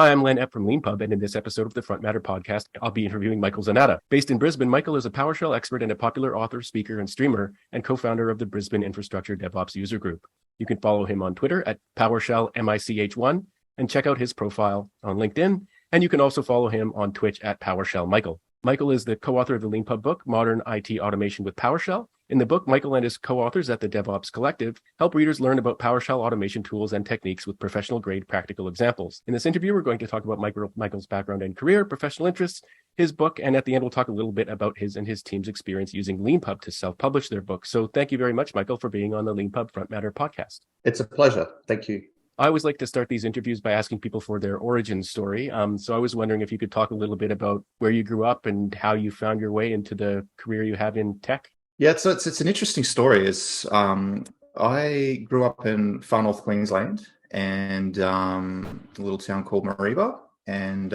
Hi, I'm Len Epp from Leanpub, and in this episode of the Front Matter podcast, I'll be interviewing Michael Zanatta. Based in Brisbane, Michael is a PowerShell expert and a popular author, speaker, and streamer, and co-founder of the Brisbane Infrastructure DevOps user group. You can follow him on Twitter at PowerShell MICH1 and check out his profile on LinkedIn, and you can also follow him on Twitch at PowerShell Michael. Michael is the co-author of the Leanpub book, Modern IT Automation with PowerShell. In the book, Michael and his co-authors at the DevOps Collective help readers learn about PowerShell automation tools and techniques with professional-grade practical examples. In this interview, we're going to talk about Michael's background and career, professional interests, his book, and at the end, we'll talk a little bit about his and his team's experience using Leanpub to self-publish their book. So thank you very much, Michael, for being on the Leanpub Front Matter podcast. It's a pleasure. Thank you. I always like to start these interviews by asking people for their origin story. So I was wondering if you could talk a little bit about where you grew up and how you found your way into the career you have in tech. Yeah, so it's an interesting story. I grew up in far north Queensland and a little town called Mareeba, and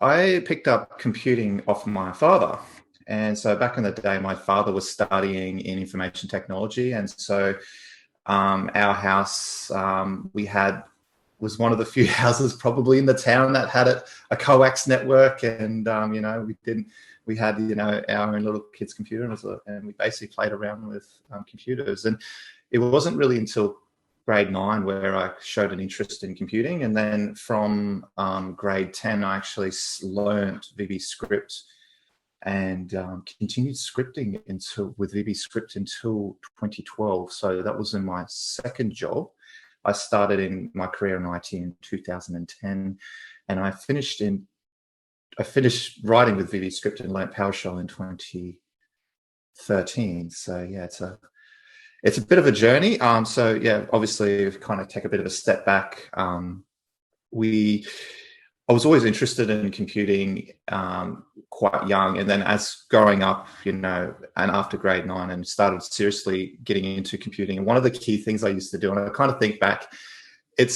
I picked up computing off my father. And so back in the day, my father was studying in information technology, and so our house was one of the few houses probably in the town that had a coax network, and we had our own little kid's computer, and we basically played around with computers. And it wasn't really until grade 9 where I showed an interest in computing, and then from grade 10 I actually learned VB Script and continued scripting with VB Script until 2012. So that was in my second job. I started in my career in IT in 2010, and I finished writing with VB Script and learned PowerShell in 2013. So yeah, it's a bit of a journey. So yeah, obviously kind of take a bit of a step back. I was always interested in computing quite young, and then as growing up, and after grade 9, and started seriously getting into computing. And one of the key things I used to do, and I kind of think back, it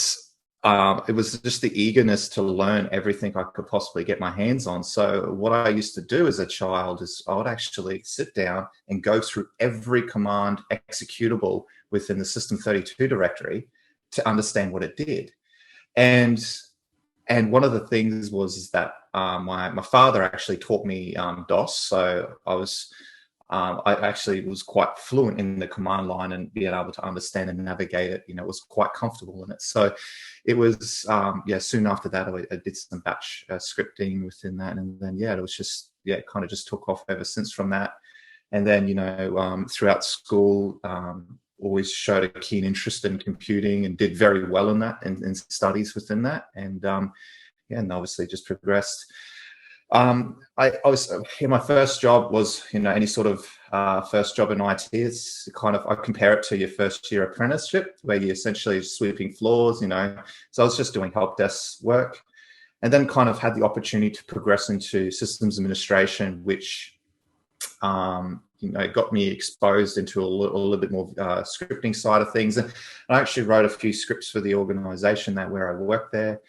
was just the eagerness to learn everything I could possibly get my hands on. So what I used to do as a child is I would actually sit down and go through every command executable within the System32 directory to understand what it did. And one of the things was that my father actually taught me DOS, so I actually was quite fluent in the command line and being able to understand and navigate it. Was quite comfortable in it. So it was soon after that I did some batch scripting within that, and then it was just it kind of just took off ever since from that. And then throughout school, always showed a keen interest in computing and did very well in that and in studies within that, and obviously just progressed. I was my first job was any sort of first job in IT. It's kind of, I compare it to your first year apprenticeship where you're essentially sweeping floors. So I was just doing help desk work, and then kind of had the opportunity to progress into systems administration, which got me exposed into a little bit more scripting side of things. And I actually wrote a few scripts for the organization where I worked there.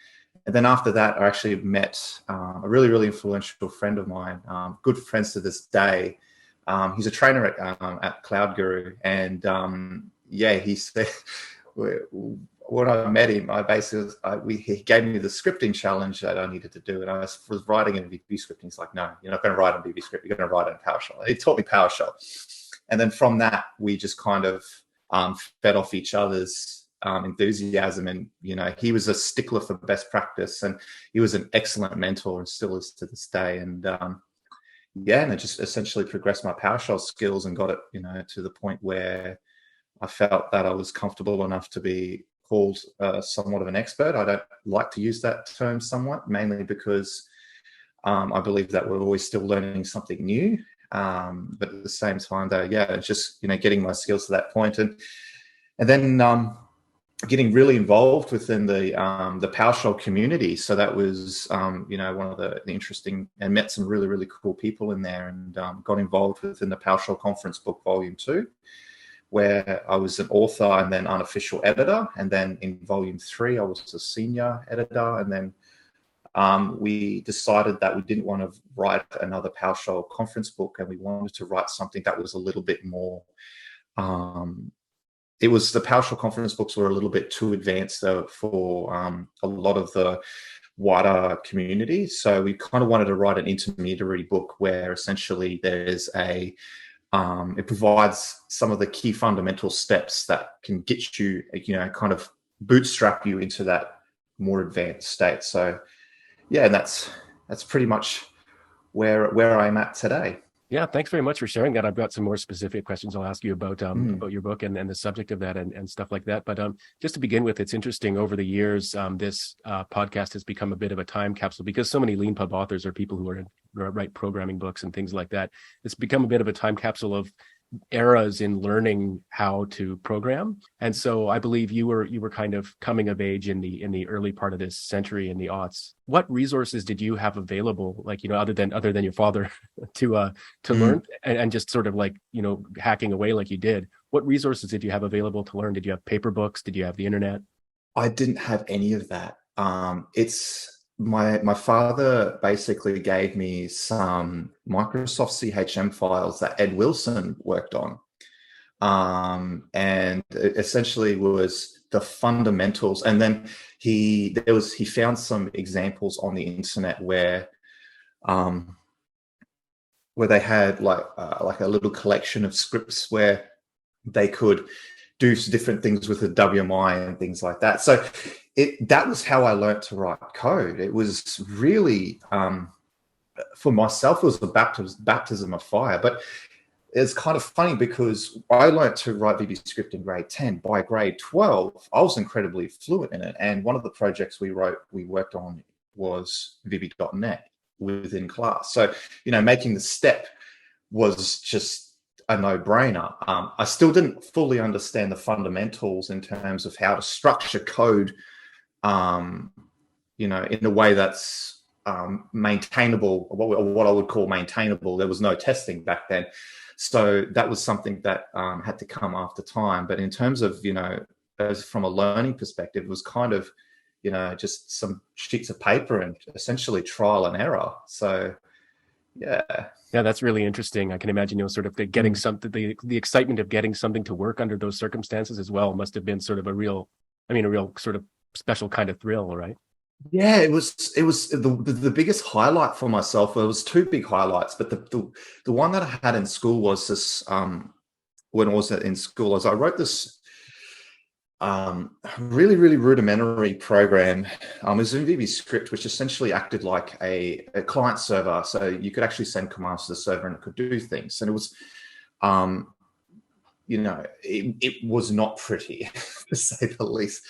And then after that, I actually met a really, really influential friend of mine, good friends to this day. He's a trainer at Cloud Guru. And he said, when I met him, he gave me the scripting challenge that I needed to do. And I was writing in VB scripting. He's like, no, you're not going to write in VB script. You're going to write in PowerShell. He taught me PowerShell. And then from that, we just kind of fed off each other's enthusiasm. And, he was a stickler for best practice, and he was an excellent mentor and still is to this day. And and I just essentially progressed my PowerShell skills and got it, to the point where I felt that I was comfortable enough to be called somewhat of an expert. I don't like to use that term somewhat, mainly because I believe that we're always still learning something new. But at the same time, though, just, getting my skills to that point. And then getting really involved within the PowerShell community. So that was, one of the interesting, and met some really, really cool people in there, and got involved within the PowerShell Conference Book Volume 2, where I was an author and then unofficial editor. And then in Volume 3, I was a senior editor. And then we decided that we didn't want to write another PowerShell conference book, and we wanted to write something that was a little bit more the PowerShell conference books were a little bit too advanced for a lot of the wider community. So we kind of wanted to write an intermediary book where essentially there's it provides some of the key fundamental steps that can get you, kind of bootstrap you into that more advanced state. So yeah, and that's pretty much where I'm at today. Yeah, thanks very much for sharing that. I've got some more specific questions I'll ask you about your book and the subject of that and stuff like that. But just to begin with, it's interesting over the years, this podcast has become a bit of a time capsule because so many Leanpub authors are people who write programming books and things like that. It's become a bit of a time capsule of eras in learning how to program. And so I believe you were kind of coming of age in the early part of this century, in the aughts. What resources did you have available, like, other than your father to learn and just sort of like, hacking away like you did? What resources did you have available to learn? Did you have paper books? Did you have the internet? I didn't have any of that. It's my father basically gave me some Microsoft CHM files that Ed Wilson worked on, and it essentially was the fundamentals. And then he found some examples on the internet where they had like a little collection of scripts where they could do different things with the WMI and things like that. So that was how I learned to write code. It was really, for myself, it was a baptism of fire. But it's kind of funny because I learned to write VB script in grade 10. By grade 12, I was incredibly fluent in it. And one of the projects we worked on was VB.net within class. So, making the step was just a no-brainer. I still didn't fully understand the fundamentals in terms of how to structure code, in a way that's maintainable, what I would call maintainable. There was no testing back then. So that was something that had to come after time. But in terms of, as from a learning perspective, it was kind of, just some sheets of paper and essentially trial and error. So, yeah. Yeah, that's really interesting. I can imagine, sort of getting something, the excitement of getting something to work under those circumstances as well must have been sort of a real sort of special kind of thrill, right? Yeah, it was the biggest highlight for myself. There was two big highlights, but the one that I had in school was this. When I was in school, as I wrote this really, really rudimentary program. It was in VB script, which essentially acted like a client server. So you could actually send commands to the server and it could do things. And it was, it was not pretty, to say the least,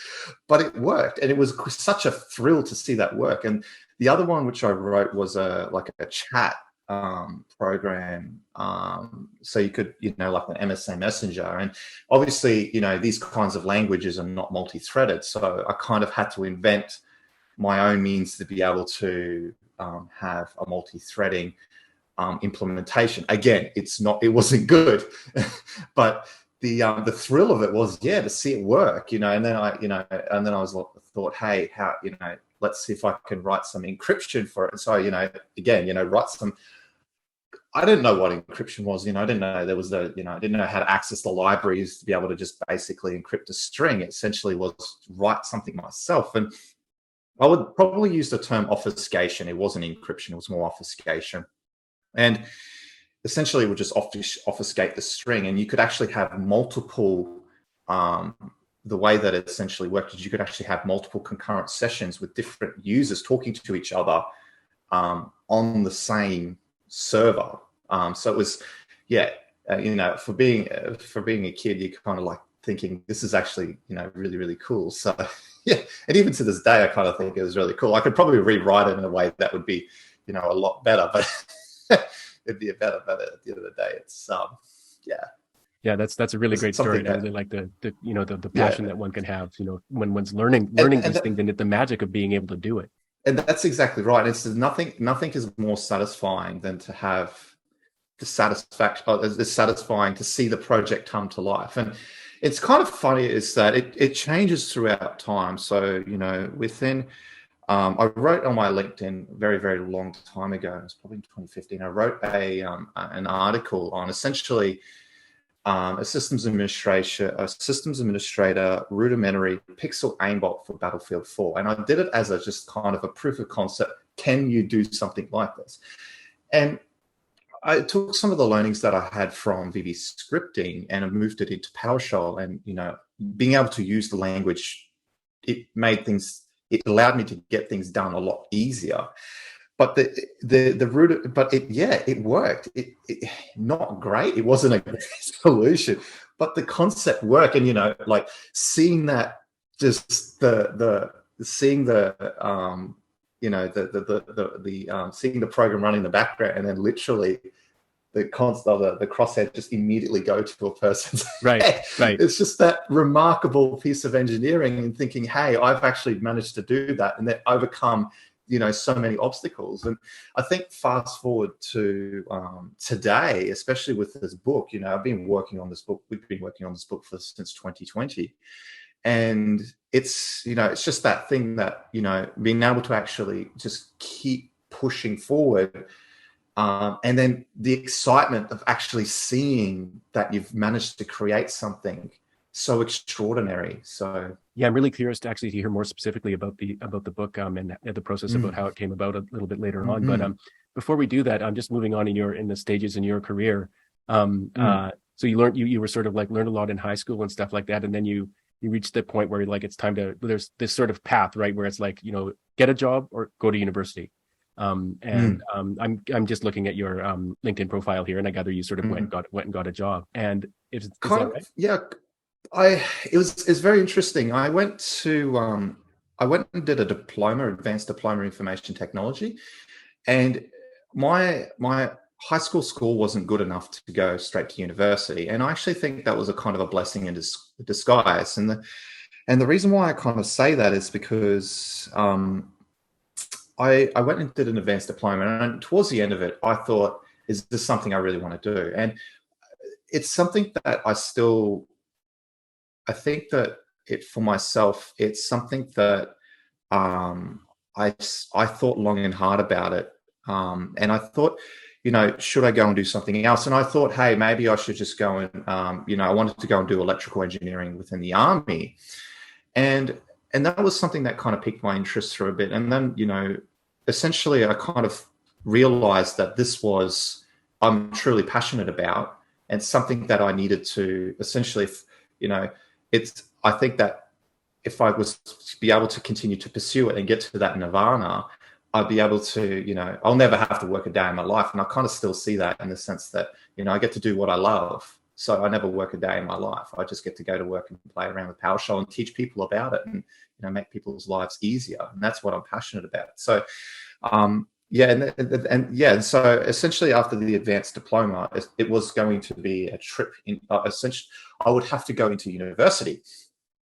but it worked. And it was such a thrill to see that work. And the other one, which I wrote, was like a chat program, so you could, like an MSN Messenger. And obviously, these kinds of languages are not multi-threaded, so I kind of had to invent my own means to be able to have a multi-threading implementation. Again, it wasn't good, but the thrill of it was, to see it work, and then I thought, hey, how, let's see if I can write some encryption for it. And so, again, write some. I didn't know what encryption was. I didn't know there was I didn't know how to access the libraries to be able to just basically encrypt a string. It essentially was write something myself. And I would probably use the term obfuscation. It wasn't encryption. It was more obfuscation. And essentially it would just obfuscate the string. And you could actually have multiple, the way that it essentially worked is you could actually have multiple concurrent sessions with different users talking to each other on the same server. So it was, for being a kid, you're kind of like thinking this is actually, really, really cool. So yeah, and even to this day, I kind of think it was really cool. I could probably rewrite it in a way that would be, a lot better, but it'd be better. But at the end of the day, it's Yeah, that's a really great story. And I really like the passion that one can have, when one's learning these things, and the magic of being able to do it. And that's exactly right. It's nothing is more satisfying than to have the satisfaction. It's satisfying to see the project come to life. And it's kind of funny is that it changes throughout time. So, within, I wrote on my LinkedIn very, very long time ago. It was probably in 2015. I wrote an article on essentially a systems administrator rudimentary pixel aimbot for Battlefield 4. And I did it as a just kind of a proof of concept. Can you do something like this? And I took some of the learnings that I had from VB scripting and I moved it into PowerShell. And, being able to use the language, it allowed me to get things done a lot easier. But it worked. It not great. It wasn't a great solution, but the concept worked. And like seeing that, just seeing the seeing the program running in the background, and then literally the crosshair just immediately go to a person's head. Right. It's just that remarkable piece of engineering and thinking, hey, I've actually managed to do that and then overcome so many obstacles. And I think fast forward to today, especially with this book, I've been working on this book. We've been working on this book since 2020. And it's just that thing that, being able to actually just keep pushing forward. And then the excitement of actually seeing that you've managed to create something so extraordinary. So yeah, I'm really curious to hear more specifically about the book and the process about how it came about a little bit later on. But before we do that, I'm just moving on in the stages in your career. So you were sort of like learned a lot in high school and stuff like that, and then you reached the point where like it's time to, there's this sort of path, right, where it's like get a job or go to university. I'm just looking at your LinkedIn profile here, and I gather you sort of went and got a job. And is that right? Yeah. It's very interesting. I went and did a advanced diploma in information technology, and my high school score wasn't good enough to go straight to university. And I actually think that was a kind of a blessing in disguise. And the reason why I kind of say that is because I went and did an advanced diploma, and towards the end of it, I thought, is this something I really want to do? And it's something that I think that for myself, it's something that I thought long and hard about it. And I thought, should I go and do something else? And I thought, hey, maybe I should just go and, I wanted to go and do electrical engineering within the Army. And that was something that kind of piqued my interest for a bit. And then, essentially I kind of realized that I'm truly passionate about, and something that I needed to essentially, I think that if I was to be able to continue to pursue it and get to that nirvana, I'd be able to, I'll never have to work a day in my life. And I kind of still see that in the sense that, I get to do what I love. So I never work a day in my life. I just get to go to work and play around with PowerShell and teach people about it and, make people's lives easier. And that's what I'm passionate about. So, so essentially after the advanced diploma, it was going to be a trip in, essentially, I would have to go into university.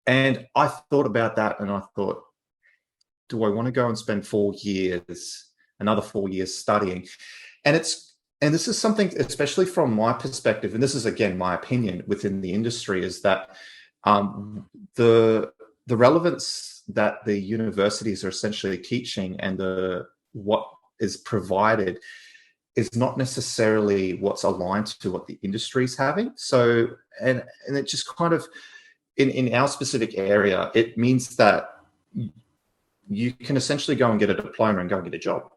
And I thought about that and I thought, do I want to go and spend another 4 years studying? And this is something, especially from my perspective, and this is again my opinion within the industry, is that the relevance that the universities are essentially teaching and what is provided is not necessarily what's aligned to what the industry is having. So, and it just kind of, in our specific area, it means that you can essentially go and get a diploma and go and get a job.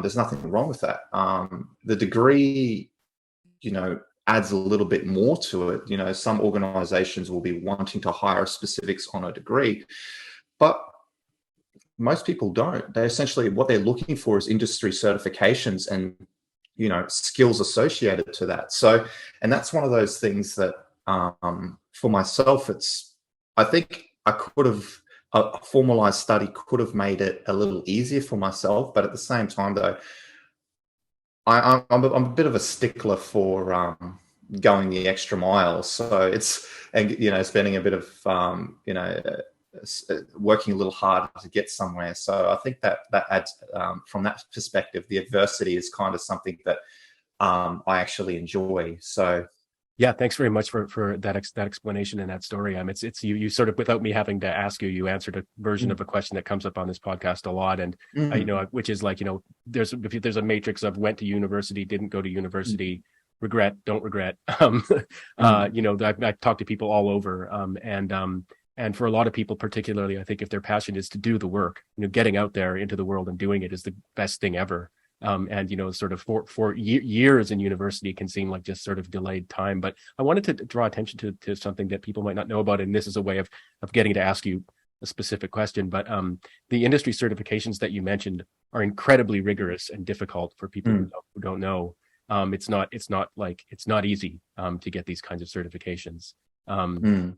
There's nothing wrong with that. The degree, adds a little bit more to it. Some organizations will be wanting to hire specifics on a degree, but most people don't. They essentially, what they're looking for is industry certifications and, skills associated to that. So, and that's one of those things that, for myself, I think I could have, a formalized study could have made it a little easier for myself. But at the same time, though, I'm a bit of a stickler for going the extra mile. So spending a bit of working a little hard to get somewhere. So I think that adds, from that perspective, the adversity is kind of something that I actually enjoy. So. Yeah, thanks very much for that explanation and that story. It's you sort of, without me having to ask you, you answered a version of a question that comes up on this podcast a lot, and which is like, there's a matrix of went to university, didn't go to university, regret, don't regret. You know, I talk to people all over, and for a lot of people, particularly, I think if their passion is to do the work, you know, getting out there into the world and doing it is the best thing ever. And, you know, sort of for years in university can seem like just sort of delayed time. But I wanted to draw attention to something that people might not know about. And this is a way of getting to ask you a specific question. But the industry certifications that you mentioned are incredibly rigorous and difficult for people who don't know. It's not easy to get these kinds of certifications. And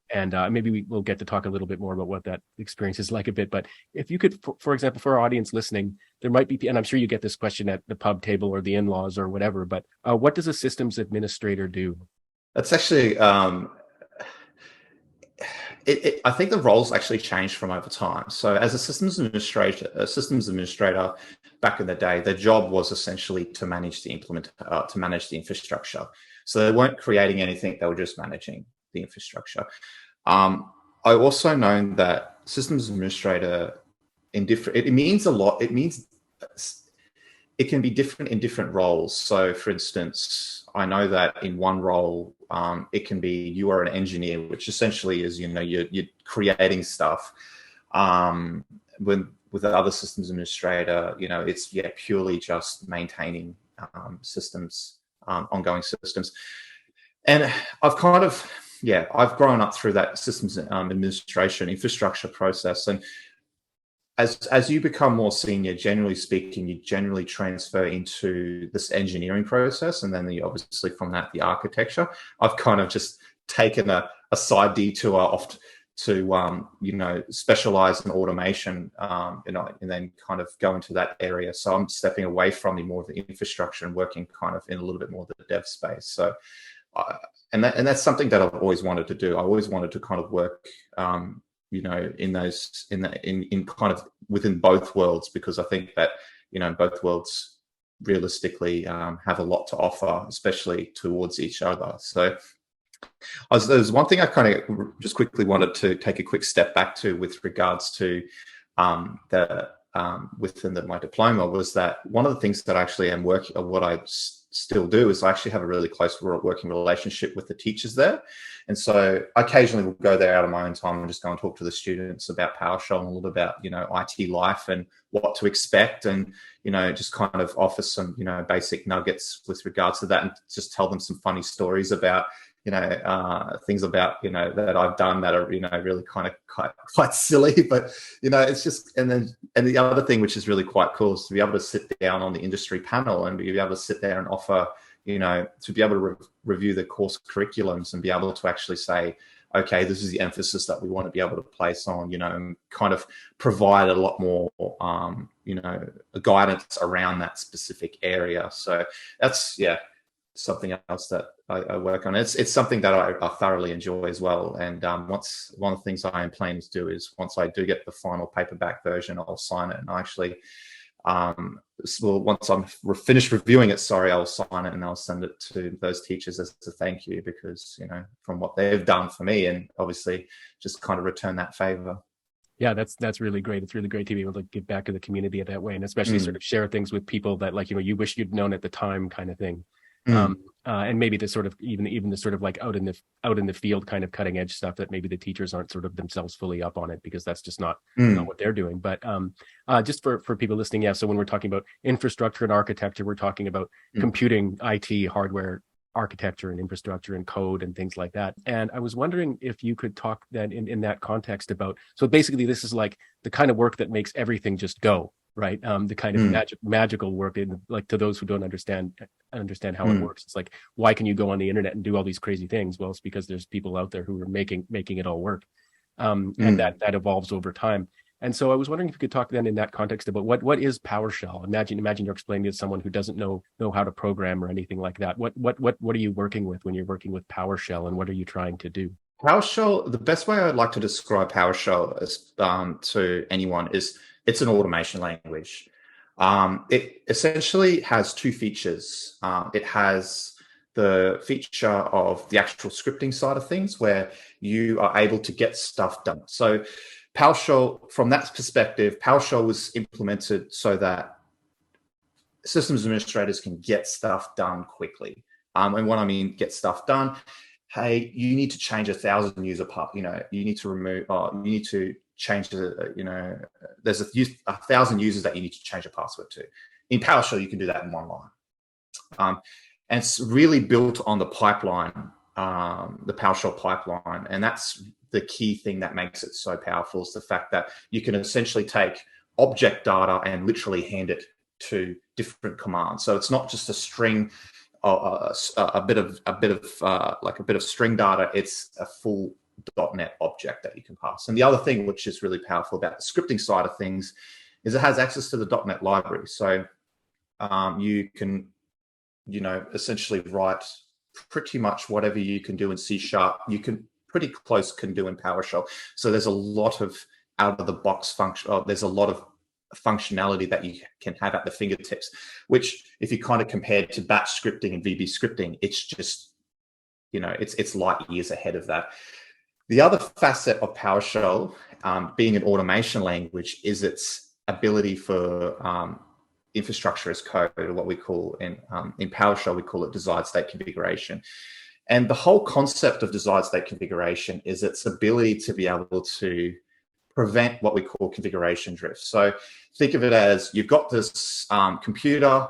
maybe we'll get to talk a little bit more about what that experience is like a bit. But if you could, for example, for our audience listening, there might be, and I'm sure you get this question at the pub table or the in-laws or whatever, but what does a systems administrator do? That's actually, I think the roles actually changed from over time. So as a systems administrator back in the day, their job was essentially to manage the infrastructure. So they weren't creating anything; they were just managing the infrastructure. I also know that systems administrator it means a lot. It means it can be different in different roles. So for instance, I know that in one role, it can be you are an engineer, which essentially is, you know, you're creating stuff. With the other systems administrator, you know, it's purely just maintaining systems, ongoing systems. And I've grown up through that systems administration infrastructure process. And as you become more senior, generally speaking, you generally transfer into this engineering process. And then obviously from that, the architecture. I've kind of just taken a side detour off to, you know, specialize in automation, you know, and then kind of go into that area. So I'm stepping away from more of the infrastructure and working kind of in a little bit more of the dev space. So, and that's something that I've always wanted to do. I always wanted to kind of work, you know, in kind of within both worlds, because I think that, you know, both worlds realistically have a lot to offer, especially towards each other. So there's one thing I kind of just quickly wanted to take a quick step back to with regards to within my diploma, was that one of the things that I actually am working, or what I still do, is I actually have a really close working relationship with the teachers there. And so I occasionally will go there out of my own time and just go and talk to the students about PowerShell and a little about, you know, IT life and what to expect, and, you know, just kind of offer some, you know, basic nuggets with regards to that, and just tell them some funny stories about, you know, things about, you know, that I've done that are, you know, really kind of quite silly, but, you know, it's just, and the other thing, which is really quite cool, is to be able to sit down on the industry panel and be able to sit there and offer, you know, to be able to review the course curriculums and be able to actually say, okay, this is the emphasis that we want to be able to place on, you know, and kind of provide a lot more, you know, guidance around that specific area. So that's, something else that I work on. It's something that I thoroughly enjoy as well. And one of the things I am planning to do is, once I do get the final paperback version, I'll sign it. And I actually, once I'm finished reviewing it, I'll sign it and I'll send it to those teachers as a thank you, because, you know, from what they've done for me, and obviously just kind of return that favor. Yeah, that's really great. It's really great to be able to give back to the community that way, and especially sort of share things with people that, like, you know, you wish you'd known at the time, kind of thing. And maybe the sort of even the sort of like out in the field kind of cutting edge stuff that maybe the teachers aren't sort of themselves fully up on it, because that's just not what they're doing. But just for people listening, so when we're talking about infrastructure and architecture, we're talking about computing, IT, hardware, architecture and infrastructure and code and things like that. And I was wondering if you could talk then in that context about, so basically this is like the kind of work that makes everything just go, right? The kind of magical work, like, to those who don't understand how it works. It's like, why can you go on the internet and do all these crazy things? Well, it's because there's people out there who are making it all work. And that evolves over time. And so I was wondering if you could talk then in that context about what is PowerShell? Imagine you're explaining to someone who doesn't know how to program or anything like that. What are you working with when you're working with PowerShell, and what are you trying to do? PowerShell, the best way I'd like to describe PowerShell as to anyone is, it's an automation language. It essentially has two features. It has the feature of the actual scripting side of things, where you are able to get stuff done. So PowerShell, from that perspective, PowerShell was implemented so that systems administrators can get stuff done quickly. And what I mean, get stuff done. Hey, you need to change 1,000 user part. You need to remove. You need to change the. There's 1,000 users that you need to change a password to. In PowerShell, you can do that in one line. And it's really built on the pipeline, the PowerShell pipeline, and that's the key thing that makes it so powerful. Is the fact that you can essentially take object data and literally hand it to different commands. So it's not just a string. A bit of string data. It's a full .NET object that you can pass. And the other thing, which is really powerful about the scripting side of things, is it has access to the .NET library. So you can, essentially write pretty much whatever you can do in C#. You can pretty close can do in PowerShell. So there's a lot of out of the box function. There's a lot of functionality that you can have at the fingertips, which if you kind of compare to batch scripting and VB scripting, it's just, it's light years ahead of that. The other facet of PowerShell, being an automation language, is its ability for infrastructure as code, or what we call in PowerShell, we call it desired state configuration. And the whole concept of desired state configuration is its ability to be able to prevent what we call configuration drift. So think of it as you've got this computer.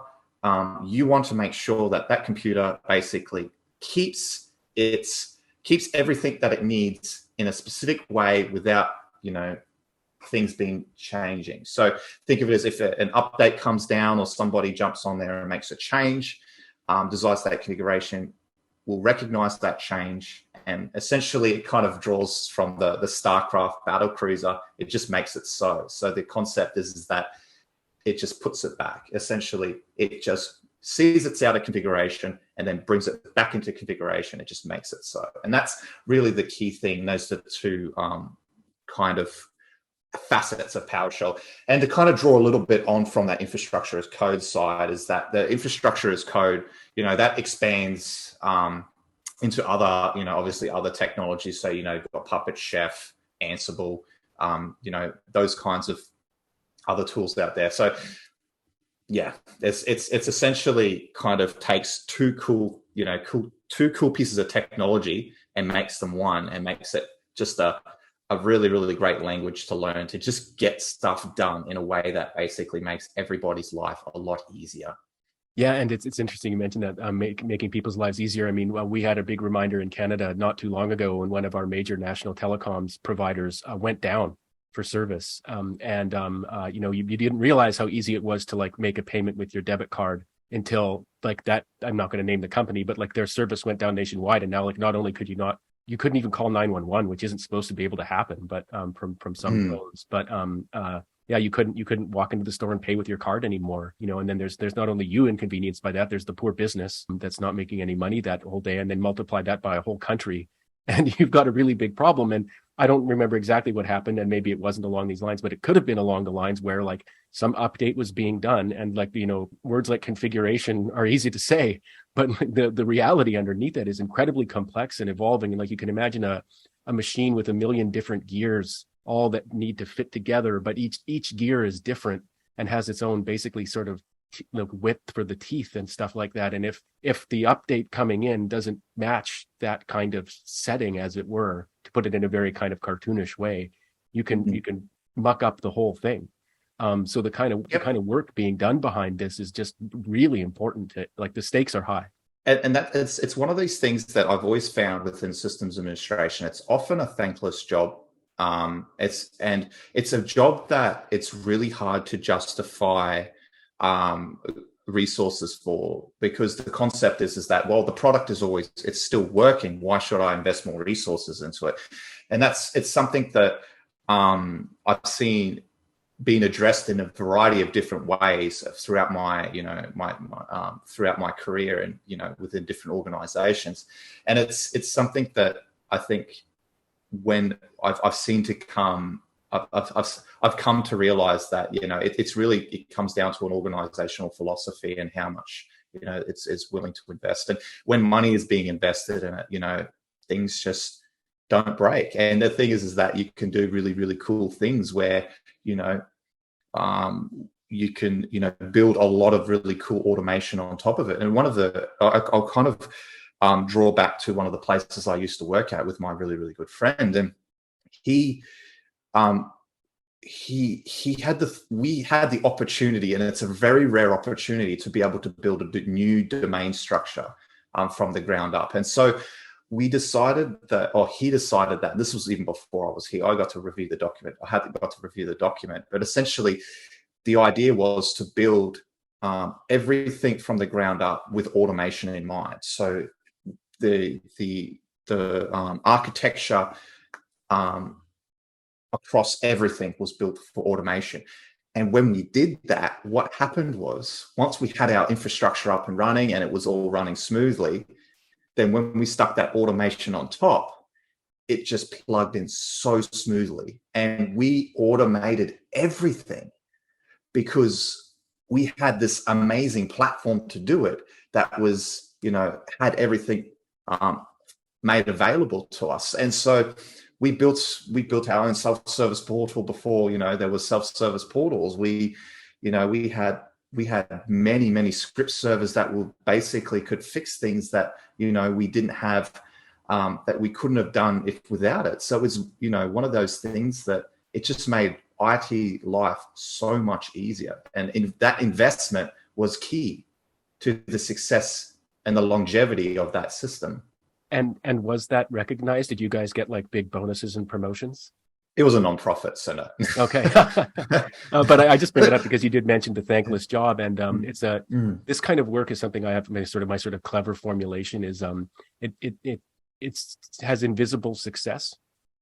You want to make sure that that computer basically keeps everything that it needs in a specific way without, things being changing. So think of it as if an update comes down or somebody jumps on there and makes a change, desired state configuration will recognize that change, and essentially it kind of draws from the StarCraft battle cruiser. It just makes it so. So the concept is that it just puts it back. Essentially, it just sees it's out of configuration and then brings it back into configuration. It just makes it so. And that's really the key thing. Those are the two kind of facets of PowerShell. And to kind of draw a little bit on from that infrastructure as code side, is that the infrastructure as code, that expands into other, obviously other technologies. So, you've got Puppet, Chef, Ansible, those kinds of other tools out there. So yeah, it's essentially kind of takes two cool pieces of technology and makes them one, and makes it just a really, really great language to learn, to just get stuff done in a way that basically makes everybody's life a lot easier. Yeah, and it's interesting you mentioned that, making people's lives easier. I mean, we had a big reminder in Canada not too long ago when one of our major national telecoms providers went down for service. You didn't realize how easy it was to make a payment with your debit card until that. I'm not going to name the company, but their service went down nationwide, and now not only you couldn't even call 911, which isn't supposed to be able to happen, but from some phones, but yeah, you couldn't walk into the store and pay with your card anymore, and then there's not only you inconvenienced by that, there's the poor business that's not making any money that whole day, and then multiply that by a whole country, and you've got a really big problem. And I don't remember exactly what happened, and maybe it wasn't along these lines, but it could have been along the lines where some update was being done, and words like configuration are easy to say, but the reality underneath it is incredibly complex and evolving. And you can imagine a machine with a million different gears, all that need to fit together, but each gear is different and has its own basically sort of width for the teeth and stuff like that. And if the update coming in doesn't match that kind of setting, as it were, to put it in a very kind of cartoonish way, you can muck up the whole thing. So the kind of work being done behind this is just really important. The stakes are high. And that it's one of these things that I've always found within systems administration. It's often a thankless job. It's a job that it's really hard to justify resources for, because the concept is that, well, the product it's still working. Why should I invest more resources into it? And it's something that I've seen being addressed in a variety of different ways throughout my throughout my career, and within different organizations. And it's something that I think when I've seen to come, I've come to realize that it comes down to an organizational philosophy and how much it's willing to invest. And when money is being invested in it, things just don't break. And the thing is that you can do really, really cool things where you you can, build a lot of really cool automation on top of it. And I'll kind of draw back to one of the places I used to work at with my really, really good friend. And we had the opportunity, and it's a very rare opportunity, to be able to build a new domain structure from the ground up. And so he decided that this was even before I was here. I got to review the document. But essentially the idea was to build everything from the ground up with automation in mind. So the architecture across everything was built for automation. And when we did that, what happened was, once we had our infrastructure up and running and it was all running smoothly, then when we stuck that automation on top, it just plugged in so smoothly. And we automated everything because we had this amazing platform to do it that was, had everything made available to us. And so we built our own self-service portal before, there was self-service portals. We had many script servers that could fix things that, we didn't have, that we couldn't have done without it. So it was, one of those things that it just made IT life so much easier. And that investment was key to the success and the longevity of that system. And was that recognized? Did you guys get like big bonuses and promotions? It was a non-profit, so no. Okay. But I just bring it up because you did mention the thankless job, and it's this kind of work is something I have my sort of clever formulation is it has invisible success.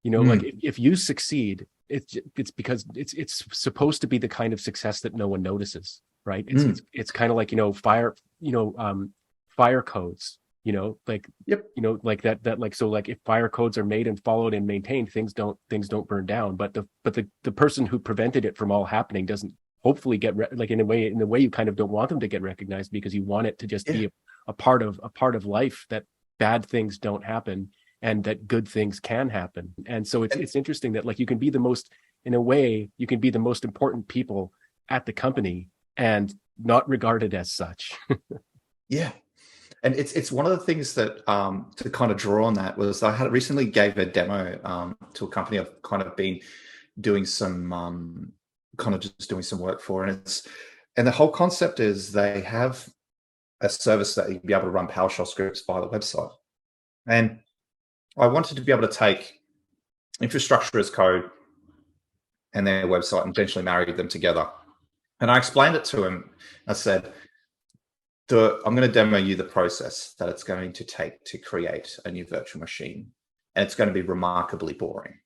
Like if you succeed, it's because it's supposed to be the kind of success that no one notices, right? It's kind of like fire codes. Like that like, so like if fire codes are made and followed and maintained, things don't burn down, but the person who prevented it from all happening doesn't hopefully get in a way you kind of don't want them to get recognized, because you want it to just be a part of life, that bad things don't happen and that good things can happen. And so it's interesting that like you can be the most important people at the company and not regarded as such. Yeah. And it's one of the things that to kind of draw on that was I recently gave a demo to a company I've kind of been doing some doing some work for, and the whole concept is they have a service that you can be able to run PowerShell scripts via the website. And I wanted to be able to take infrastructure as code and their website and eventually marry them together. And I explained it to him. I said, I'm going to demo you the process that it's going to take to create a new virtual machine. And it's going to be remarkably boring.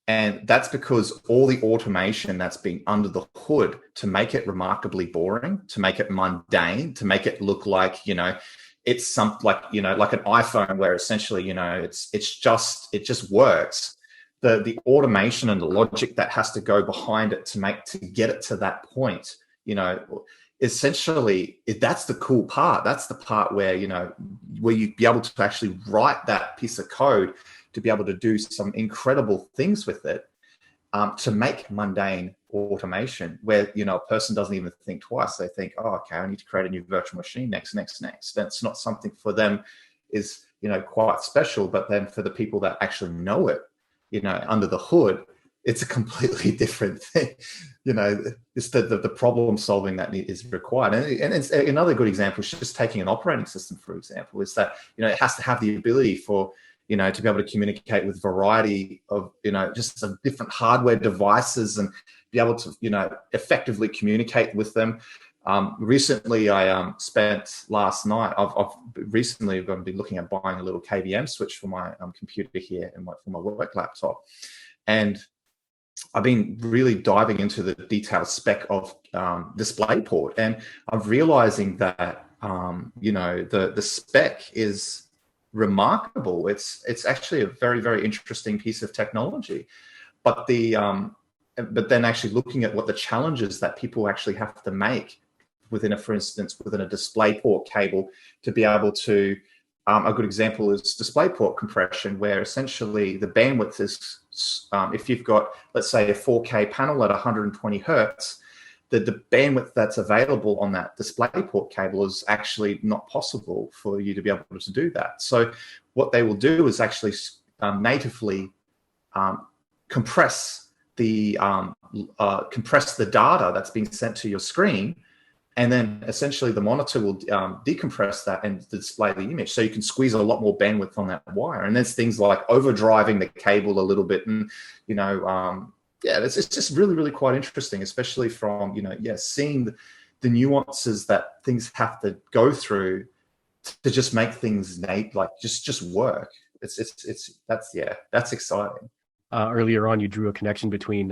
And that's because all the automation that's been under the hood to make it remarkably boring, to make it mundane, to make it look like, it's something like, like an iPhone where essentially, it just works. The automation and the logic that has to go behind it to get it to that point, essentially that's the cool part. That's the part where you'd be able to actually write that piece of code to be able to do some incredible things with it, to make mundane automation where a person doesn't even think twice. They think, oh, okay, I need to create a new virtual machine next. That's not something for them is quite special. But then for the people that actually know it, under the hood, it's a completely different thing. It's the problem solving that is required. And it's another good example is just taking an operating system, for example, is that, it has to have the ability for, to be able to communicate with variety of, just some different hardware devices and be able to, effectively communicate with them. Recently, I spent last night, I've recently going to be looking at buying a little KVM switch for my computer here and for my work laptop. And I've been really diving into the detailed spec of DisplayPort, and I'm realizing that the spec is remarkable. It's actually a very, very interesting piece of technology, but then actually looking at what the challenges that people actually have to make within a DisplayPort cable to be able to. A good example is DisplayPort compression, where essentially the bandwidth is, if you've got, let's say, a 4K panel at 120 hertz, the bandwidth that's available on that DisplayPort cable is actually not possible for you to be able to do that. So what they will do is actually natively compress the data that's being sent to your screen, and then essentially the monitor will decompress that and display the image. So you can squeeze a lot more bandwidth on that wire. And there's things like overdriving the cable a little bit, and yeah, it's just really, really quite interesting, especially from seeing the nuances that things have to go through to just make things just work. That's exciting. Earlier on, you drew a connection between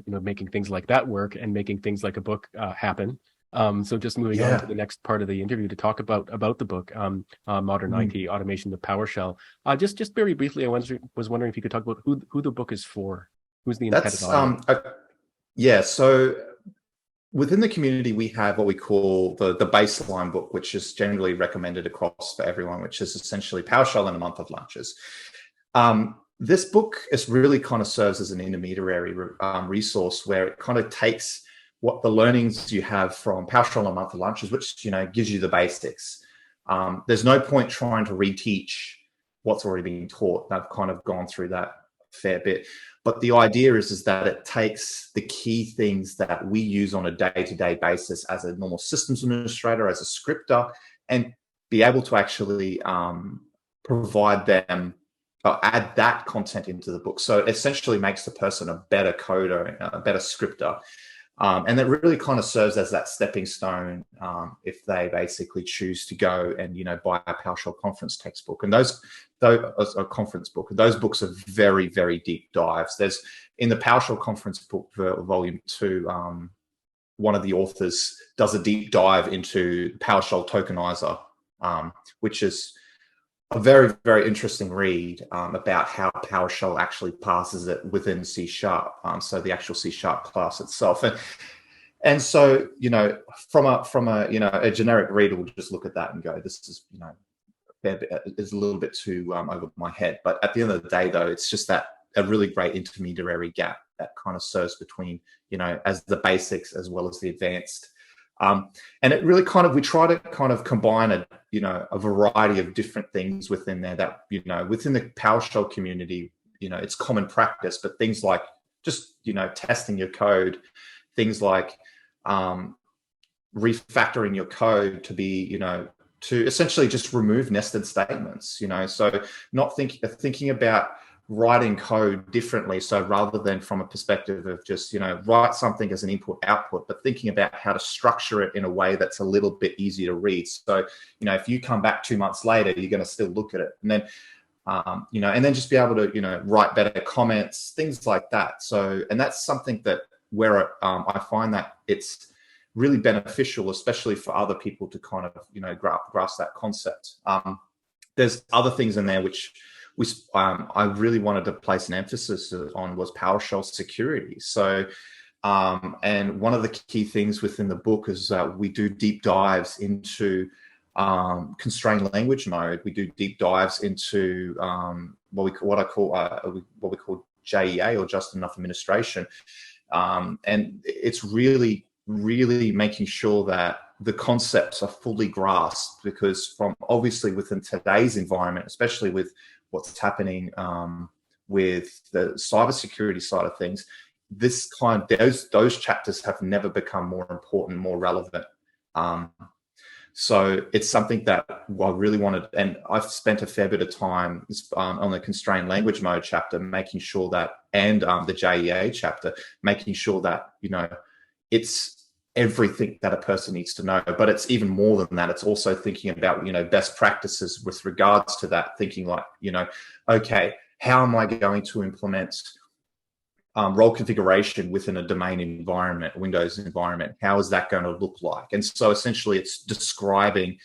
making things like that work and making things like a book happen. So just moving on to the next part of the interview to talk about the book, Modern IT Automation with PowerShell. Just very briefly, I was wondering if you could talk about who the book is for. Who's the intended audience? So within the community, we have what we call the baseline book, which is generally recommended across for everyone, which is essentially PowerShell in a month of lunches. This book is really kind of serves as an intermediary resource where it kind of takes what the learnings you have from PowerShell in a month of lunches, which gives you the basics. There's no point trying to reteach what's already being taught. I've kind of gone through that a fair bit. But the idea is that it takes the key things that we use on a day-to-day basis as a normal systems administrator, as a scripter, and be able to actually provide them or add that content into the book. So it essentially makes the person a better coder, a better scripter. And that really kind of serves as that stepping stone if they basically choose to go and buy a PowerShell conference textbook. And those a conference book. Those books are very, very deep dives. There's in the PowerShell conference book, volume 2, one of the authors does a deep dive into PowerShell tokenizer, which is a very, very interesting read about how PowerShell actually parses it within C#. So the actual C# class itself. And so, from a generic reader will just look at that and go, this is, is a little bit too over my head. But at the end of the day, though, it's just that a really great intermediary gap that kind of serves between, as the basics as well as the advanced. And it really we try to kind of combine a variety of different things within there that, within the PowerShell community, it's common practice, but things like just, testing your code, things like refactoring your code to be, to essentially just remove nested statements, so not thinking about writing code differently. So rather than from a perspective of just, write something as an input output, but thinking about how to structure it in a way that's a little bit easier to read. So, if you come back 2 months later, you're going to still look at it. And then, and then just be able to, write better comments, things like that. So, and that's something that where I find that it's really beneficial, especially for other people to kind of, grasp that concept. There's other things in there which I really wanted to place an emphasis on was PowerShell security. So, and one of the key things within the book is that we do deep dives into constrained language mode. We do deep dives into what we call JEA, or just enough administration, and it's really, really making sure that the concepts are fully grasped, because from obviously within today's environment, especially with what's happening with the cybersecurity side of things, those chapters have never become more important, more relevant. So it's something that I really wanted, and I've spent a fair bit of time on the constrained language mode chapter, making sure that, and the JEA chapter, making sure that, it's everything that a person needs to know. But it's even more than that. It's also thinking about, best practices with regards to that, thinking like, okay, how am I going to implement role configuration within a domain environment, Windows environment? How is that going to look like? And so essentially it's describing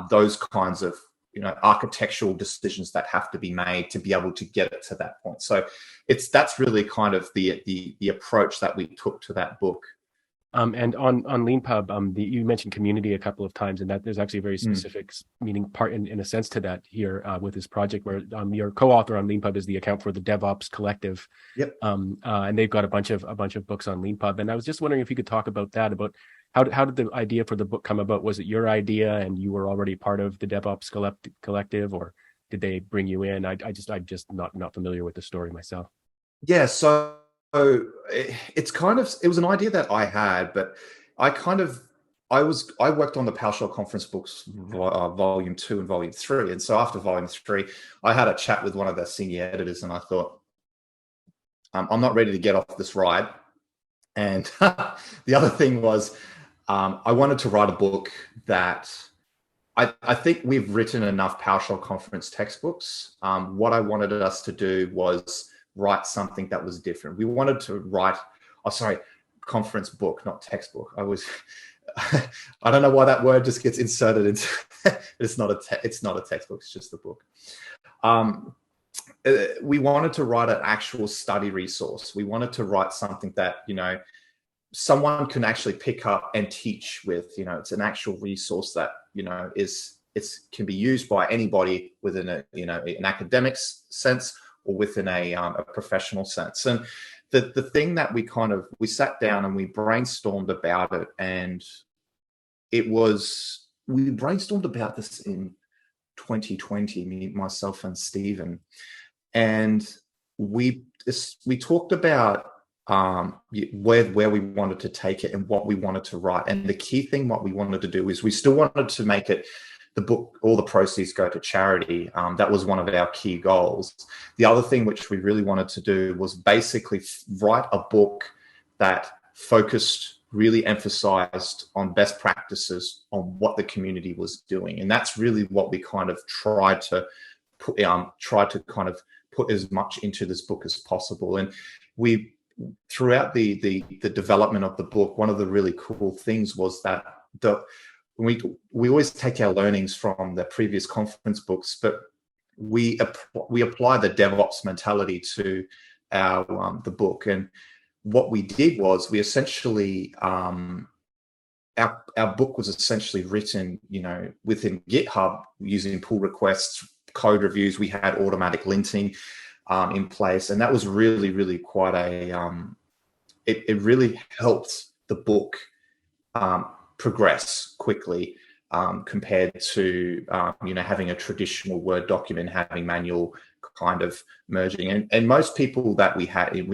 those kinds of, architectural decisions that have to be made to be able to get it to that point. So that's really kind of the approach that we took to that book. And on Leanpub, you mentioned community a couple of times, and that there's actually a very specific meaning part in a sense to that here with this project, where your co-author on Leanpub is the account for the DevOps Collective. Yep. And they've got a bunch of books on Leanpub, and I was just wondering if you could talk about that, about how did the idea for the book come about? Was it your idea, and you were already part of the DevOps Collective, or did they bring you in? I'm just not familiar with the story myself. Yeah, so it was an idea that I had, but I worked on the PowerShell conference books, volume 2 and volume 3. And so after volume 3, I had a chat with one of the senior editors, and I thought, I'm not ready to get off this ride. And the other thing was, I wanted to write a book that I think we've written enough PowerShell conference textbooks. What I wanted us to do was write something that was different. We wanted to write, conference book, not textbook. I don't know why that word just gets inserted into. It's not a textbook. It's just a book. We wanted to write an actual study resource. We wanted to write something that someone can actually pick up and teach with. It's an actual resource that can be used by anybody within an academic sense or within a professional sense. And the thing that we sat down and we brainstormed about it, and we brainstormed about this in 2020, myself and Stephen, and we talked about where we wanted to take it and what we wanted to write. And the key thing, what we wanted to do is we still wanted to make it, the book, all the proceeds go to charity. That was one of our key goals. The other thing which we really wanted to do was basically write a book that really emphasized on best practices on what the community was doing. And that's really what we kind of tried to put as much into this book as possible. And throughout the development of the book, one of the really cool things was that we always take our learnings from the previous conference books, but we apply the DevOps mentality to the book. And what we did was we essentially our book was essentially written, within GitHub using pull requests, code reviews. We had automatic linting in place, and that was really, really quite it really helped the book progress quickly compared to having a traditional Word document, having manual kind of merging. And most people that we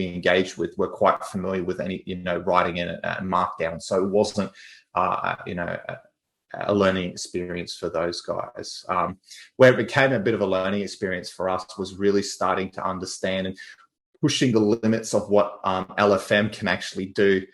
engaged with were quite familiar with writing in a Markdown, so it wasn't a learning experience for those guys. Where it became a bit of a learning experience for us was really starting to understand and pushing the limits of what LFM can actually do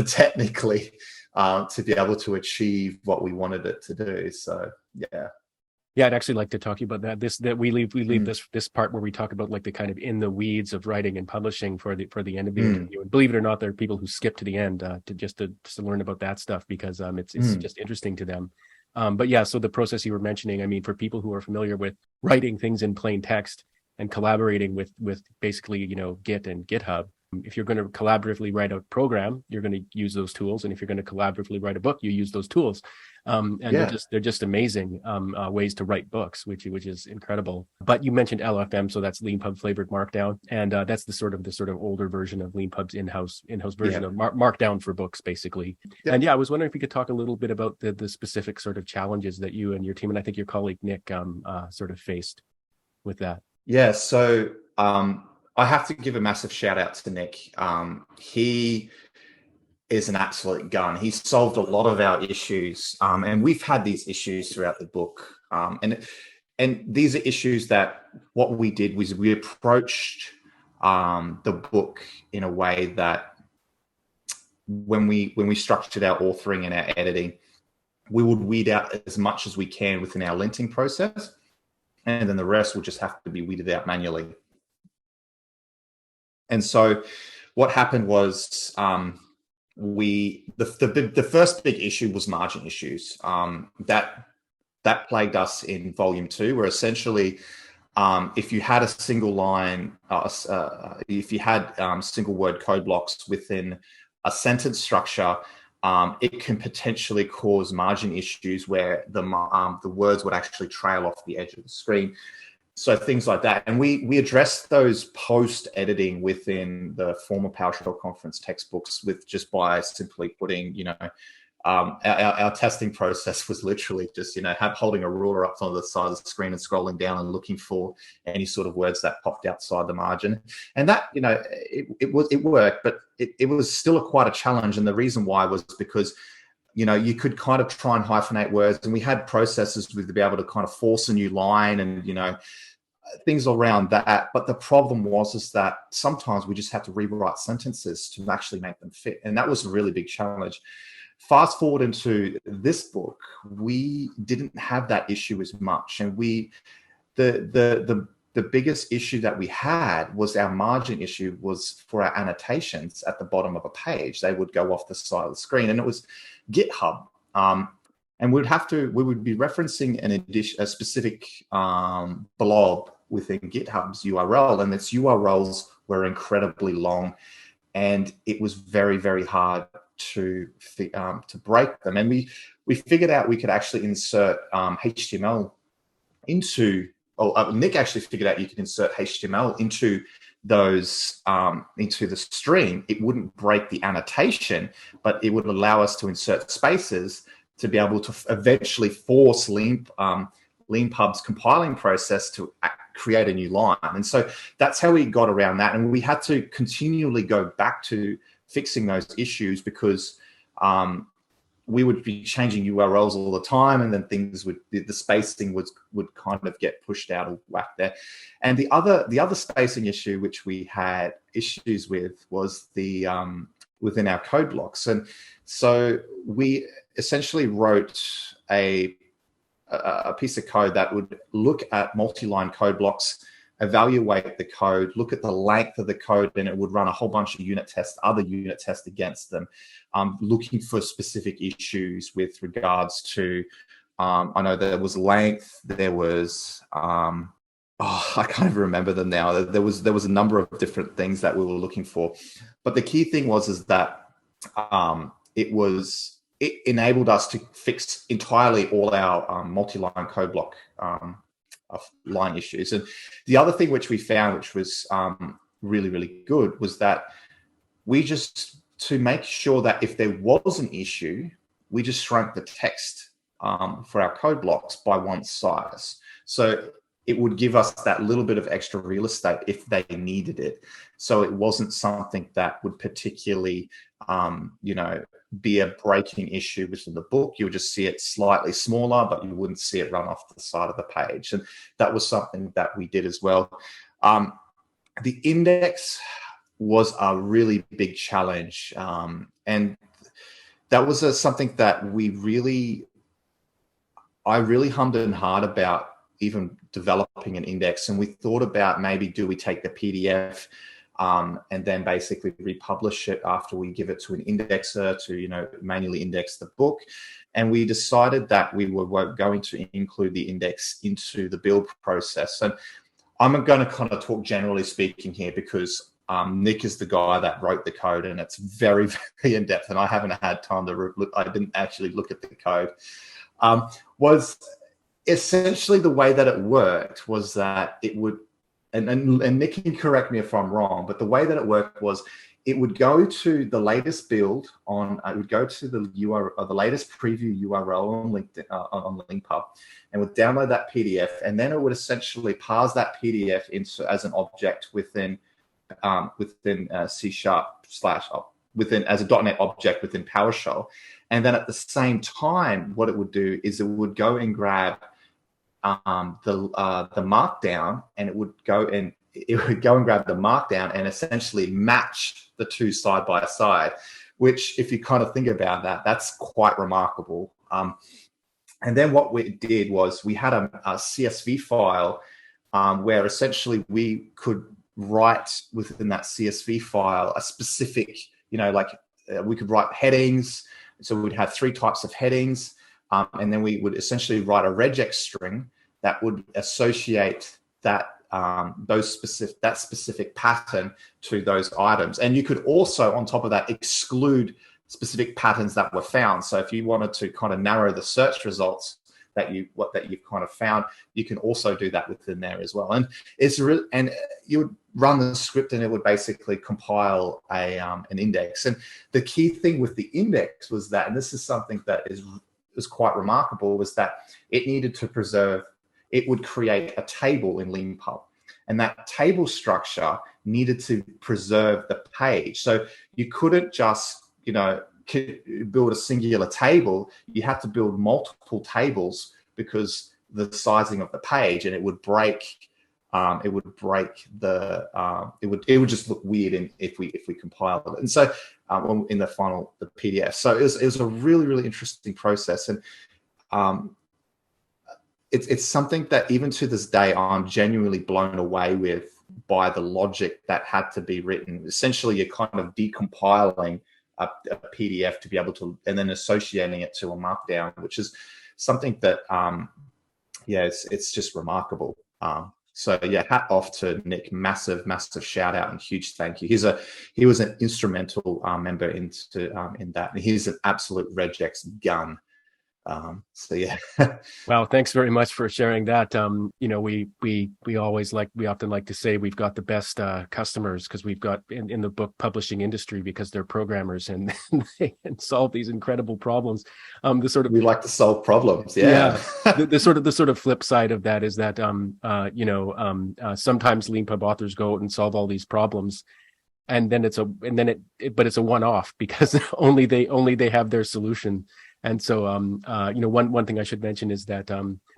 technically to be able to achieve what we wanted it to do. So yeah, I'd actually like to talk to you about that. That we leave this part where we talk about like the kind of in the weeds of writing and publishing for the end of the interview. And believe it or not, there are people who skip to the end to learn about that stuff because it's just interesting to them. But yeah, so the process you were mentioning, I mean, for people who are familiar with writing things in plain text and collaborating with basically Git and GitHub. If you're going to collaboratively write a program, you're going to use those tools, and if you're going to collaboratively write a book, you use those tools. They're just amazing ways to write books, which is incredible. But you mentioned LFM, so that's Leanpub flavored Markdown, and that's the sort of older version of Leanpub's in-house version of Markdown for books, basically. Yeah. And I was wondering if you could talk a little bit about the specific sort of challenges that you and your team, and I think your colleague Nick sort of faced with that. Yeah, so I have to give a massive shout out to Nick. He is an absolute gun. He solved a lot of our issues, and we've had these issues throughout the book. And these are issues that what we did was we approached the book in a way that when we structured our authoring and our editing, we would weed out as much as we can within our linting process, and then the rest will just have to be weeded out manually. And so what happened was the first big issue was margin issues that plagued us in volume 2, where essentially if you had a single line, if you had single word code blocks within a sentence structure, it can potentially cause margin issues where the words would actually trail off the edge of the screen. So things like that. And we addressed those post-editing within the former PowerShell conference textbooks with just by simply putting, our testing process was literally just, holding a ruler up on the side of the screen and scrolling down and looking for any sort of words that popped outside the margin. And that, it worked, but it was still quite a challenge. And the reason why was because, you could kind of try and hyphenate words, and we had processes to be able to kind of force a new line and, things around that. But the problem is that sometimes we just had to rewrite sentences to actually make them fit. And that was a really big challenge. Fast forward into this book, we didn't have that issue as much. And the biggest issue that we had was our margin issue was for our annotations at the bottom of a page. They would go off the side of the screen, and it was GitHub. And we would be referencing a specific blob within GitHub's URL, and its URLs were incredibly long, and it was very, very hard to break them. And we figured out we could actually insert HTML into, Nick actually figured out you could insert HTML into those into the string. It wouldn't break the annotation, but it would allow us to insert spaces to be able to eventually force Leanpub's compiling process to create a new line. And so that's how we got around that. And we had to continually go back to fixing those issues because we would be changing URLs all the time, and then the spacing would kind of get pushed out of whack there. And the other spacing issue which we had issues with was the within our code blocks. And so we essentially wrote a piece of code that would look at multi-line code blocks, evaluate the code, look at the length of the code, and it would run a whole bunch of other unit tests against them, looking for specific issues with regards to, I know there was length, there was, I can't even remember them now. There was a number of different things that we were looking for. But the key thing is that it enabled us to fix entirely all our multi-line code block line issues. And the other thing which we found, which was really, really good, was that to make sure that if there was an issue, we just shrunk the text for our code blocks by one size. So it would give us that little bit of extra real estate if they needed it. So it wasn't something that would particularly, be a breaking issue within the book. You would just see it slightly smaller, but you wouldn't see it run off the side of the page. And that was something that we did as well. The index was a really big challenge. And that was something that I really hummed and hard about even developing an index. And we thought about maybe do we take the PDF and then basically republish it after we give it to an indexer to, manually index the book. And we decided that we were going to include the index into the build process. And I'm going to kind of talk generally speaking here because Nick is the guy that wrote the code, and it's very, very in depth. And I haven't had time to look. I didn't actually look at the code. Was essentially the way that it worked was that it would, and Nick can correct me if I'm wrong, but the way that it worked was it would go to the latest build it would go to the URL, the latest preview URL on Leanpub, and would download that PDF, and then it would essentially parse that PDF as an object within C# as a .NET object within PowerShell. And then at the same time, what it would do is it would go and grab the markdown, and it would go and grab the markdown and essentially match the two side by side, which if you kind of think about that, that's quite remarkable. And then what we did was we had a CSV file where essentially we could write within that CSV file a specific, we could write headings. So we'd have 3 types of headings. And then we would essentially write a regex string that would associate that that specific pattern to those items. And you could also, on top of that, exclude specific patterns that were found. So if you wanted to kind of narrow the search results that you've kind of found, you can also do that within there as well. And you would run the script, and it would basically compile an index. And the key thing with the index was that, and this is something that is quite remarkable, was that it needed to preserve. It would create a table in Leanpub, and that table structure needed to preserve the page. So you couldn't just build a singular table. You had to build multiple tables because the sizing of the page, and it would break. It would just look weird if we compiled it. And so in the PDF. So it was a really, really interesting process, and it's something that even to this day I'm genuinely blown away with by the logic that had to be written. Essentially, you're kind of decompiling a PDF to be able to, and then associating it to a markdown, which is something that, it's just remarkable. So yeah, hat off to Nick. Massive, massive shout out and huge thank you. He was an instrumental member in that, and he's an absolute regex gun. So yeah. Well, thanks very much for sharing that. We often like to say we've got the best customers, because we've got in the book publishing industry, because they're programmers and they can solve these incredible problems. We like to solve problems. Yeah. The sort of flip side of that is that sometimes Leanpub authors go out and solve all these problems, and then it's a one-off, because only they have their solution. And so, one thing I should mention is that,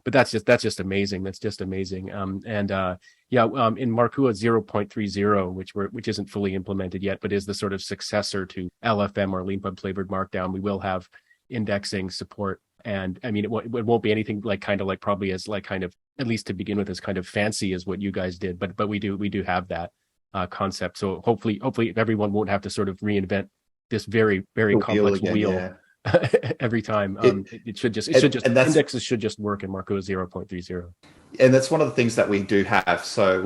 but that's just amazing. That's just amazing. In Markua 0.30, which isn't fully implemented yet, but is the sort of successor to LFM or Leanpub flavored Markdown, we will have indexing support. And I mean, it won't be anything probably as at least to begin with, as kind of fancy as what you guys did, but we do have that concept. So hopefully everyone won't have to sort of reinvent this very, very complex wheel. Yeah. Every time. Indexes should just work in Markua 0.30. And that's one of the things that we do have. So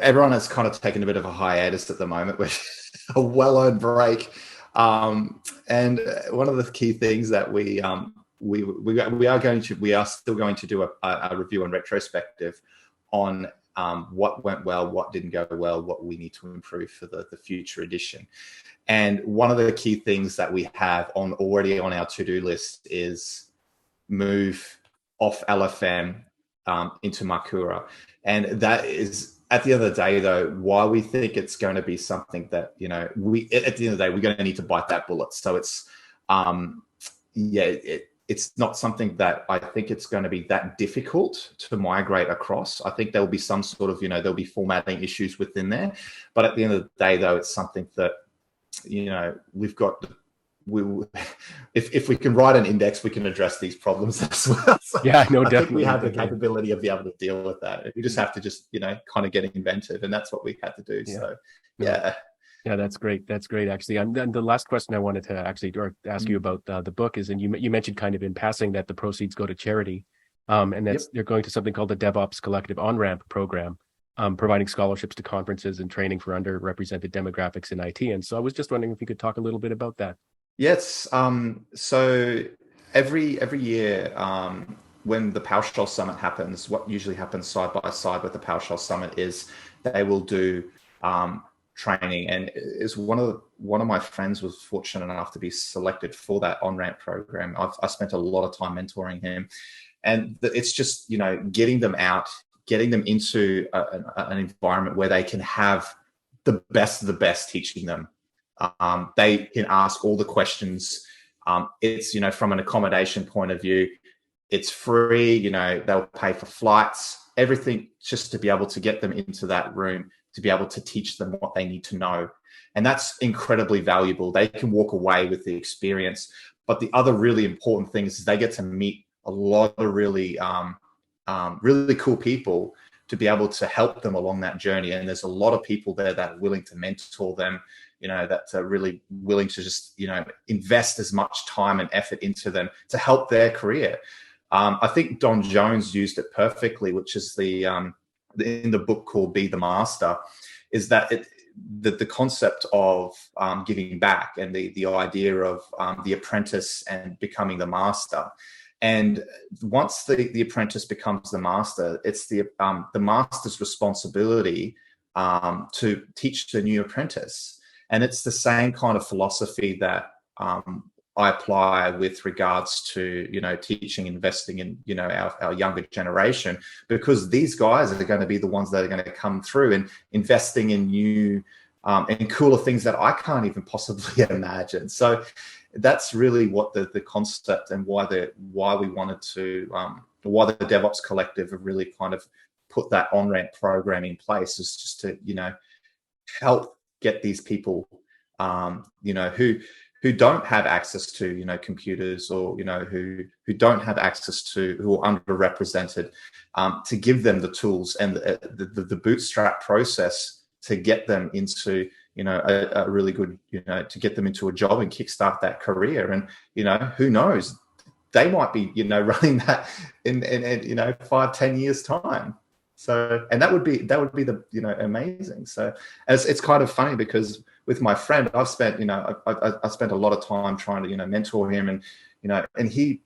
everyone has kind of taken a bit of a hiatus at the moment, which is a well-earned break. And one of the key things that we are still going to do a review and retrospective on what went well, what didn't go well, what we need to improve for the future edition. And one of the key things that we have already on our to-do list is move off LFM into Markua. And that is, at the end of the day, though, why we think it's going to be something that, at the end of the day, we're going to need to bite that bullet. So it's, it's not something that I think it's going to be that difficult to migrate across. I think there will be some sort of, there'll be formatting issues within there. But at the end of the day, though, it's something that, we've got, if we can write an index, we can address these problems as well. So yeah, no, definitely. I think we have the capability of being able to deal with that. We just have to kind of get inventive, and that's what we had to do. Yeah. So, yeah. Yeah, that's great. That's great, actually. And then the last question I wanted to actually ask you about the book is, and you mentioned kind of in passing that the proceeds go to charity, and that's they're going to something called the DevOps Collective OnRamp program, providing scholarships to conferences and training for underrepresented demographics in IT. And so I was just wondering if you could talk a little bit about that. Yes. So every year, when the PowerShell Summit happens, what usually happens side by side with the PowerShell Summit is they will do training. And is one of my friends was fortunate enough to be selected for that OnRamp program. I spent a lot of time mentoring him, and it's just getting them out, getting them into an environment where they can have the best of the best teaching them. They can ask all the questions. It's, from an accommodation point of view, it's free, they'll pay for flights, everything, just to be able to get them into that room, to be able to teach them what they need to know. And that's incredibly valuable. They can walk away with the experience. But the other really important thing is they get to meet a lot of really cool people to be able to help them along that journey. And there's a lot of people there that are willing to mentor them, that are really willing to just, invest as much time and effort into them to help their career. I think Don Jones used it perfectly, which is in the book called Be the Master, is that the concept of giving back and the idea of the apprentice and becoming the master. And once the apprentice becomes the master, it's the master's responsibility to teach the new apprentice. And it's the same kind of philosophy that I apply with regards to, teaching, investing in, our younger generation, because these guys are going to be the ones that are going to come through and investing in new and cooler things that I can't even possibly imagine. So that's really what the concept and why we wanted to, why the DevOps Collective have really kind of put that on-ramp program in place, is just to, help get these people, who don't have access to, computers, or, who don't have access to, who are underrepresented, to give them the tools and the bootstrap process to get them into, a really good, to get them into a job and kickstart that career. And, who knows, they might be, running that in 5-10 years time. So, and that would be the, amazing. So it's kind of funny, because with my friend, I've spent, I spent a lot of time trying to, mentor him, and, and he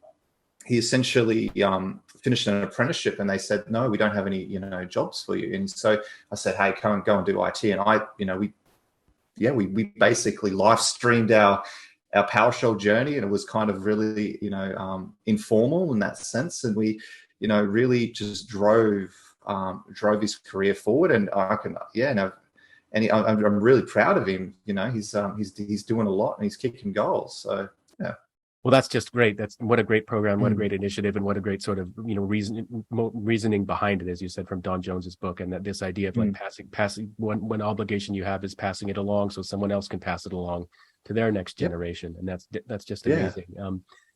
essentially finished an apprenticeship, and they said, no, we don't have any, jobs for you. And so I said, hey, go and do IT. And we basically live streamed our PowerShell journey, and it was kind of really, informal in that sense. And we, really just drove his career forward. And I'm really proud of him. He's doing a lot, and he's kicking goals. So yeah. Well, that's just great. That's what a great program, what a great initiative, and what a great sort of, reasoning behind it, as you said, from Don Jones's book. And that this idea of like passing one obligation you have is passing it along so someone else can pass it along to their next generation. And that's just amazing.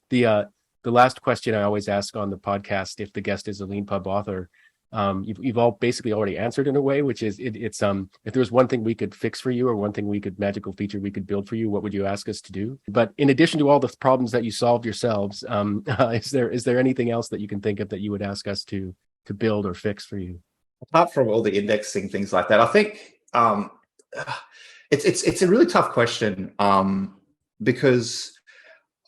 The last question I always ask on the podcast, if the guest is a Leanpub author, you've all basically already answered in a way, which is it's if there was one thing we could fix for you, or one thing magical feature we could build for you, what would you ask us to do? But in addition to all the problems that you solved yourselves, is there anything else that you can think of that you would ask us to build or fix for you? Apart from all the indexing, things like that, I think it's a really tough question, because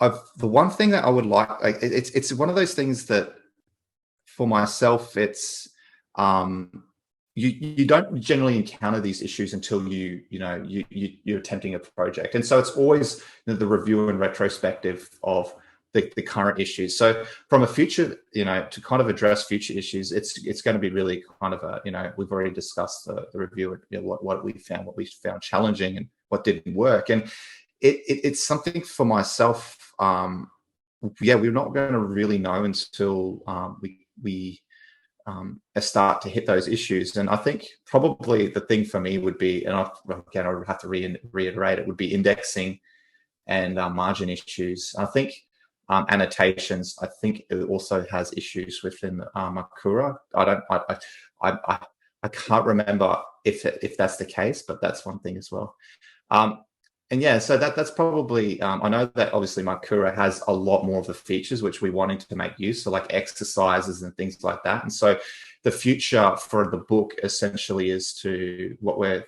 the one thing that I would like it's one of those things that, for myself, it's you don't generally encounter these issues until you're attempting a project, and so it's always the review and retrospective of the current issues. So from a future, to kind of address future issues, it's going to be really kind of a, we've already discussed the review, what we found challenging and what didn't work, and it's something for myself. We're not going to really know until we start to hit those issues. And I think probably the thing for me would be, and I would have to reiterate, it would be indexing and margin issues. I think annotations, I think it also has issues within Makura. I can't remember if that's the case, but that's one thing as well. And yeah, so that's probably, I know that obviously Makura has a lot more of the features which we wanted to make use, so like exercises and things like that. And so the future for the book essentially is to what we're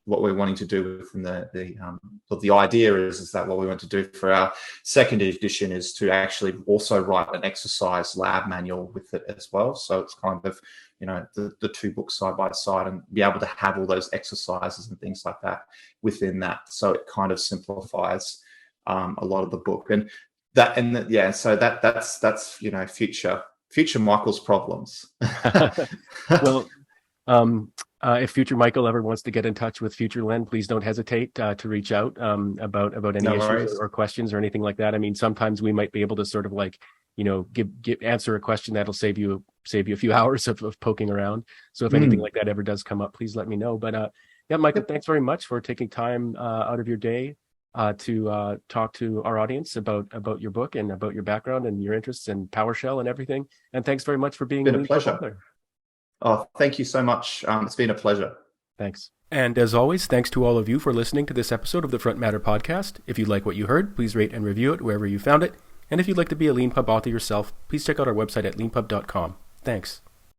wanting to do within the idea is that what we want to do for our second edition is to actually also write an exercise lab manual with it as well. So it's kind of, the two books side by side, and be able to have all those exercises and things like that within that. So it kind of simplifies a lot of the book, so that's future Michael's problems. Well, if future Michael ever wants to get in touch with future Len, please don't hesitate to reach out about any issues or questions or anything like that. I mean, sometimes we might be able to sort of like, answer a question that'll save you a few hours of poking around. So if anything like that ever does come up, please let me know. But Michael, thanks very much for taking time out of your day to talk to our audience about your book and about your background and your interests in PowerShell and everything. And thanks very much for being a pleasure. Oh, thank you so much. It's been a pleasure. Thanks. And as always, thanks to all of you for listening to this episode of the Front Matter podcast. If you like what you heard, please rate and review it wherever you found it. And if you'd like to be a Leanpub author yourself, please check out our website at leanpub.com. Thanks.